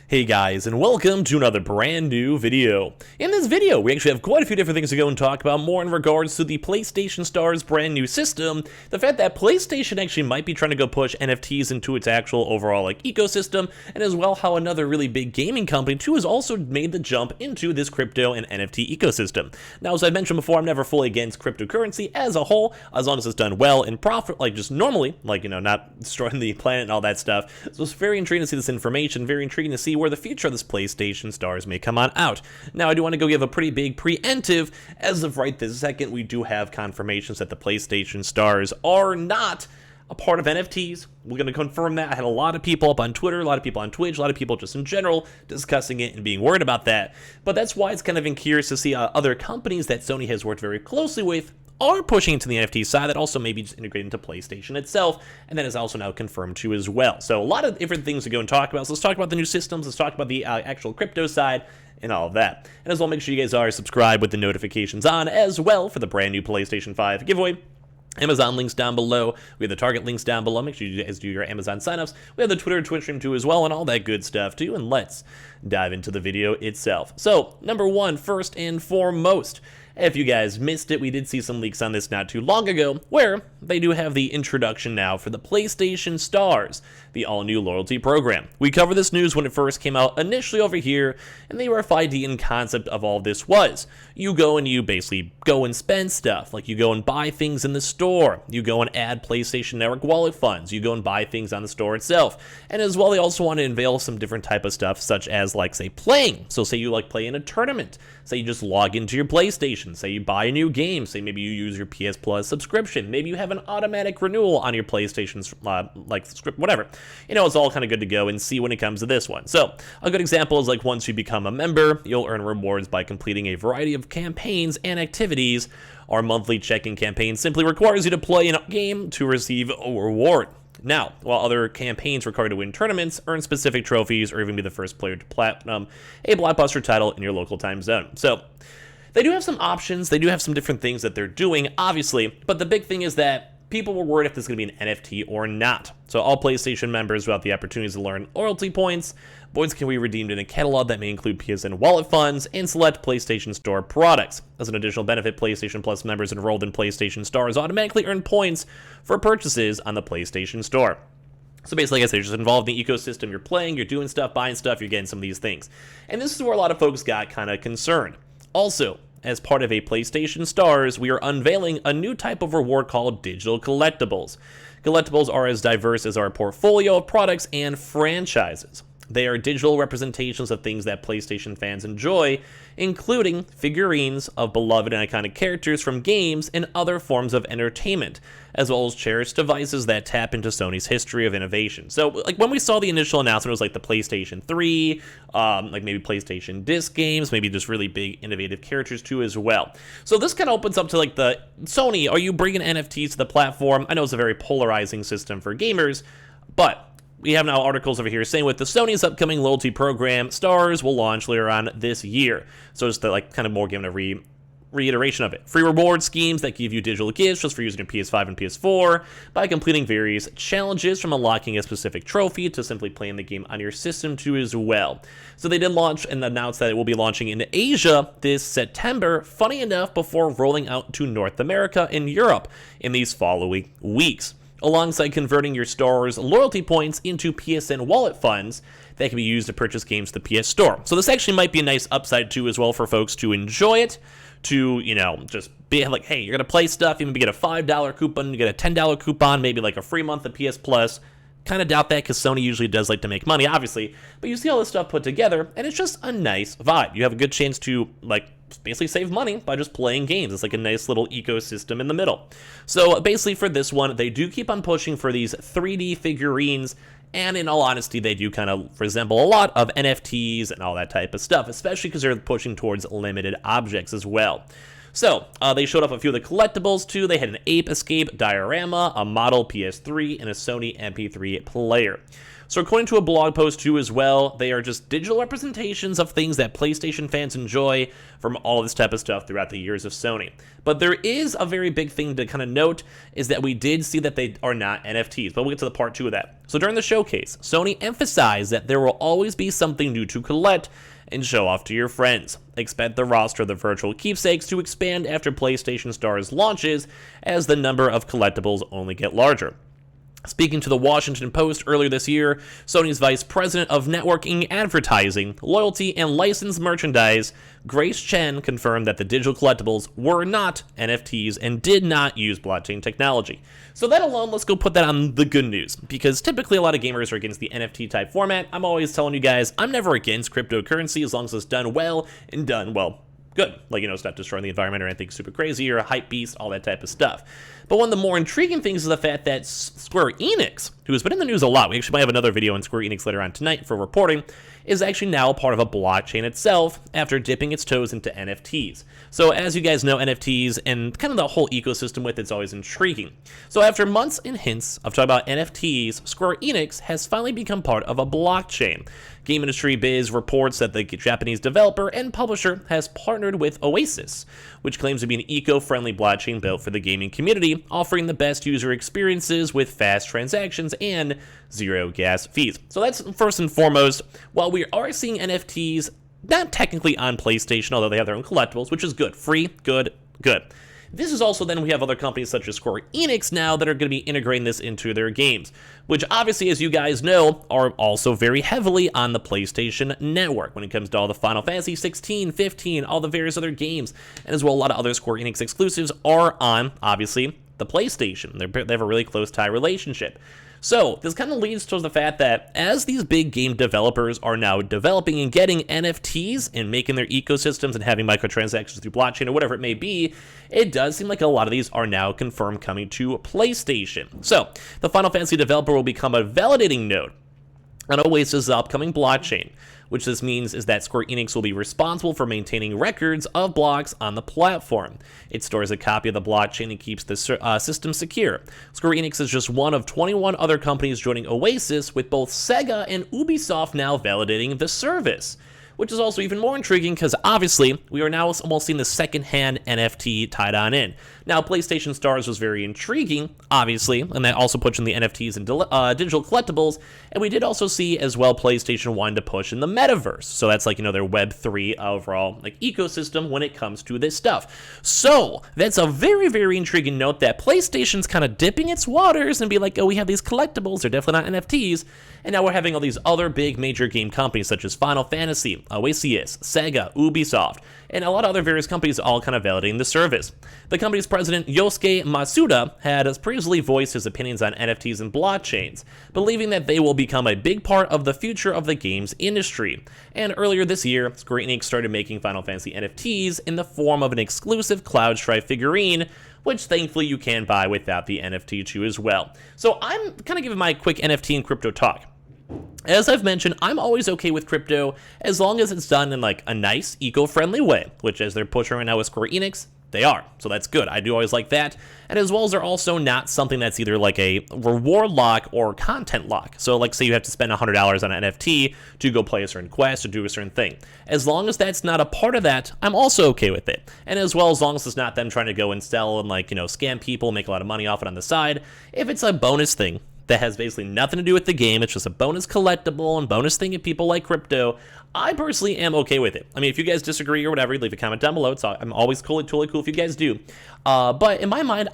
Hey guys, and welcome to another brand new video. In this video, we actually have quite a few different things to go and talk about, more in regards to the PlayStation Star's brand new system, the fact that PlayStation actually might be trying to go push NFTs into its actual overall ecosystem, and as well how another really big gaming company too has also made the jump into this crypto and NFT ecosystem. Now, as I mentioned before, I'm never fully against cryptocurrency as a whole, as long as it's done well and profit, just normally, not destroying the planet and all that stuff. So it's very intriguing to see this information, very intriguing to see where the future of this PlayStation Stars may come on out. Now, I do want to go give a pretty big preemptive. As of right this second, we do have confirmations that the PlayStation Stars are not a part of NFTs. We're going to confirm that. I had a lot of people up on Twitter, a lot of people on Twitch, a lot of people just in general discussing it and being worried about that. But that's why it's kind of curious to see other companies that Sony has worked very closely with are pushing into the NFT side that also maybe just integrate into PlayStation itself, and that is also now confirmed too as well. So a lot of different things to go and talk about. So let's talk about the new systems, let's talk about the actual crypto side, and all of that. And as well, make sure you guys are subscribed with the notifications on as well for the brand new PlayStation 5 giveaway. Amazon links down below. We have the Target links down below. Make sure you guys do your Amazon signups. We have the Twitter and Twitch stream too as well, and all that good stuff too. And let's dive into the video itself. So, number one, first and foremost, if you guys missed it, we did see some leaks on this not too long ago, where they do have the introduction now for the PlayStation Stars, the all-new loyalty program. We covered this news when it first came out initially over here, and the rough idea and concept of all this was, you go and you basically go and spend stuff, like you go and buy things in the store, you go and add PlayStation Network wallet funds, you go and buy things on the store itself, and as well they also want to unveil some different type of stuff, such as say playing. So say you play in a tournament, say you just log into your PlayStation, say you buy a new game, say maybe you use your PS Plus subscription, maybe you have an automatic renewal on your PlayStation's script, whatever. It's all kind of good to go and see when it comes to this one. So a good example is once you become a member, you'll earn rewards by completing a variety of campaigns and activities. Our monthly check-in campaign simply requires you to play a game to receive a reward. Now, while other campaigns require you to win tournaments, earn specific trophies, or even be the first player to platinum a blockbuster title in your local time zone. So they do have some options, they do have some different things that they're doing, obviously, but the big thing is that people were worried if this is going to be an NFT or not. So all PlayStation members will have the opportunities to learn loyalty points. Points can be redeemed in a catalog that may include PSN wallet funds and select PlayStation Store products. As an additional benefit, PlayStation Plus members enrolled in PlayStation Stars automatically earn points for purchases on the PlayStation Store. So basically, like I said, you're just involved in the ecosystem, you're playing, you're doing stuff, buying stuff, you're getting some of these things. And this is where a lot of folks got kind of concerned. Also, as part of a PlayStation Stars, we are unveiling a new type of reward called digital collectibles. Collectibles are as diverse as our portfolio of products and franchises. They are digital representations of things that PlayStation fans enjoy, including figurines of beloved and iconic characters from games and other forms of entertainment, as well as cherished devices that tap into Sony's history of innovation. So, when we saw the initial announcement, it was the PlayStation 3, maybe PlayStation disc games, maybe just really big, innovative characters too as well. So this kind of opens up to the Sony, are you bringing NFTs to the platform? I know it's a very polarizing system for gamers, but we have now articles over here saying with the Sony's upcoming loyalty program, Stars will launch later on this year. So it's kind of more giving a reiteration of it. Free reward schemes that give you digital gifts just for using your PS5 and PS4 by completing various challenges, from unlocking a specific trophy to simply playing the game on your system too as well. So they did launch and announce that it will be launching in Asia this September, funny enough, before rolling out to North America and Europe in these following weeks, alongside converting your store's loyalty points into PSN wallet funds that can be used to purchase games to the PS Store. So this actually might be a nice upside too as well for folks to enjoy it, to, just be hey, you're going to play stuff, you maybe get a $5 coupon, you get a $10 coupon, maybe a free month of PS Plus. Kind of doubt that because Sony usually does like to make money, obviously, but you see all this stuff put together, and it's just a nice vibe. You have a good chance to, basically save money by just playing games. It's a nice little ecosystem in the middle. So basically for this one, they do keep on pushing for these 3D figurines, and in all honesty, they do kind of resemble a lot of NFTs and all that type of stuff, especially because they're pushing towards limited objects as well. So, they showed off a few of the collectibles too. They had an Ape Escape diorama, a model PS3, and a Sony MP3 player. So according to a blog post too as well, they are just digital representations of things that PlayStation fans enjoy from all of this type of stuff throughout the years of Sony. But there is a very big thing to kind of note, is that we did see that they are not NFTs, but we'll get to the part 2 of that. So during the showcase, Sony emphasized that there will always be something new to collect and show off to your friends. Expect the roster of the virtual keepsakes to expand after PlayStation Stars launches, as the number of collectibles only get larger. Speaking to the Washington Post earlier this year, Sony's Vice President of Networking Advertising, Loyalty, and Licensed Merchandise, Grace Chen, confirmed that the digital collectibles were not NFTs and did not use blockchain technology. So that alone, let's go put that on the good news, because typically a lot of gamers are against the NFT type format. I'm always telling you guys, I'm never against cryptocurrency as long as it's done well and done well. Good. Like, it's not destroying the environment or anything super crazy or a hype beast, all that type of stuff. But one of the more intriguing things is the fact that Square Enix, who has been in the news a lot, we actually might have another video on Square Enix later on tonight for reporting, is actually now part of a blockchain itself after dipping its toes into NFTs. So as you guys know, NFTs and kind of the whole ecosystem with it's always intriguing. So after months and hints of talking about NFTs, Square Enix has finally become part of a blockchain. Game Industry Biz reports that the Japanese developer and publisher has partnered with Oasis, which claims to be an eco-friendly blockchain built for the gaming community, offering the best user experiences with fast transactions and zero gas fees. So that's first and foremost. While we are seeing NFTs, not technically on PlayStation, although they have their own collectibles, which is good. Free, good, good. This is also then we have other companies such as Square Enix now that are going to be integrating this into their games, which obviously, as you guys know, are also very heavily on the PlayStation Network when it comes to all the Final Fantasy 16, 15, all the various other games, and as well a lot of other Square Enix exclusives are on, obviously, the PlayStation. They have a really close tie relationship. So this kind of leads to the fact that as these big game developers are now developing and getting NFTs and making their ecosystems and having microtransactions through blockchain or whatever it may be, it does seem like a lot of these are now confirmed coming to PlayStation. So the Final Fantasy developer will become a validating node on Oasis' upcoming blockchain, which this means is that Square Enix will be responsible for maintaining records of blocks on the platform. It stores a copy of the blockchain and keeps the system secure. Square Enix is just one of 21 other companies joining Oasis, with both Sega and Ubisoft now validating the service, which is also even more intriguing because obviously we are now almost seeing the second-hand NFT tied on in. Now, PlayStation Stars was very intriguing, obviously, and that also puts in the NFTs and digital collectibles, and we did also see as well PlayStation wanted to push in the metaverse. So that's like, their Web3 overall ecosystem when it comes to this stuff. So that's a very, very intriguing note that PlayStation's kind of dipping its waters and be like, oh, we have these collectibles, they're definitely not NFTs, and now we're having all these other big major game companies such as Final Fantasy, Oasis, Sega, Ubisoft, and a lot of other various companies all kind of validating the service. The company's president, Yosuke Masuda, had previously voiced his opinions on NFTs and blockchains, believing that they will become a big part of the future of the games industry. And earlier this year, Square Enix started making Final Fantasy NFTs in the form of an exclusive Cloud Strife figurine, which thankfully you can buy without the NFT too as well. So I'm kind of giving my quick NFT and crypto talk. As I've mentioned, I'm always okay with crypto as long as it's done in like a nice, eco-friendly way, which as they're pushing right now with Square Enix, they are. So that's good. I do always like that. And as well as they're also not something that's either like a reward lock or content lock. So like say you have to spend $100 on an NFT to go play a certain quest or do a certain thing. As long as that's not a part of that, I'm also okay with it. And as well as long as it's not them trying to go and sell and scam people, make a lot of money off it on the side. If it's a bonus thing that has basically nothing to do with the game, it's just a bonus collectible and bonus thing if people like crypto, I personally am okay with it. I mean, if you guys disagree or whatever, leave a comment down below. I'm always totally cool if you guys do. But in my mind,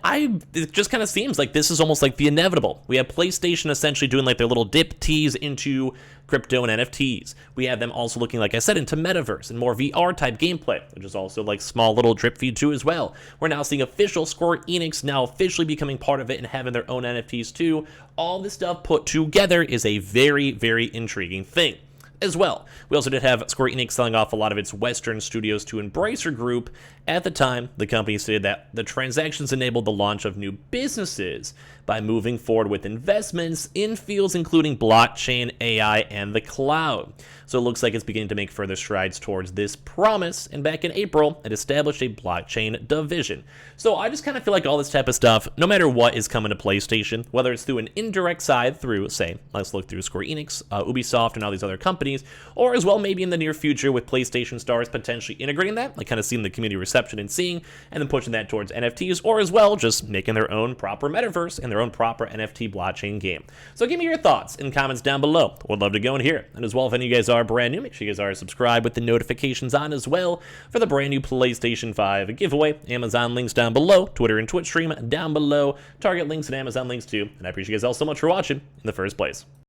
it just kind of seems like this is almost like the inevitable. We have PlayStation essentially doing like their little dip tease into crypto and NFTs. We have them also looking, like I said, into metaverse and more VR type gameplay, which is also like small little drip feed too as well. We're now seeing official Square Enix now officially becoming part of it and having their own NFTs too. All this stuff put together is a very, very intriguing thing. As well, we also did have Square Enix selling off a lot of its Western studios to Embracer Group. At the time, the company stated that the transactions enabled the launch of new businesses, by moving forward with investments in fields including blockchain, AI, and the cloud. So it looks like it's beginning to make further strides towards this promise, and back in April, it established a blockchain division. So I just kind of feel like all this type of stuff, no matter what is coming to PlayStation, whether it's through an indirect side through, say, let's look through Square Enix, Ubisoft, and all these other companies, or as well maybe in the near future with PlayStation stars potentially integrating that, like kind of seeing the community reception and seeing, and then pushing that towards NFTs, or as well just making their own proper metaverse and their own proper NFT blockchain game. So give me your thoughts in comments down below. Would love to go in here. And as well, if any of you guys are brand new, make sure you guys are subscribed with the notifications on as well for the brand new PlayStation 5 giveaway. Amazon links down below, Twitter and Twitch stream down below, Target links and Amazon links too. And I appreciate you guys all so much for watching in the first place.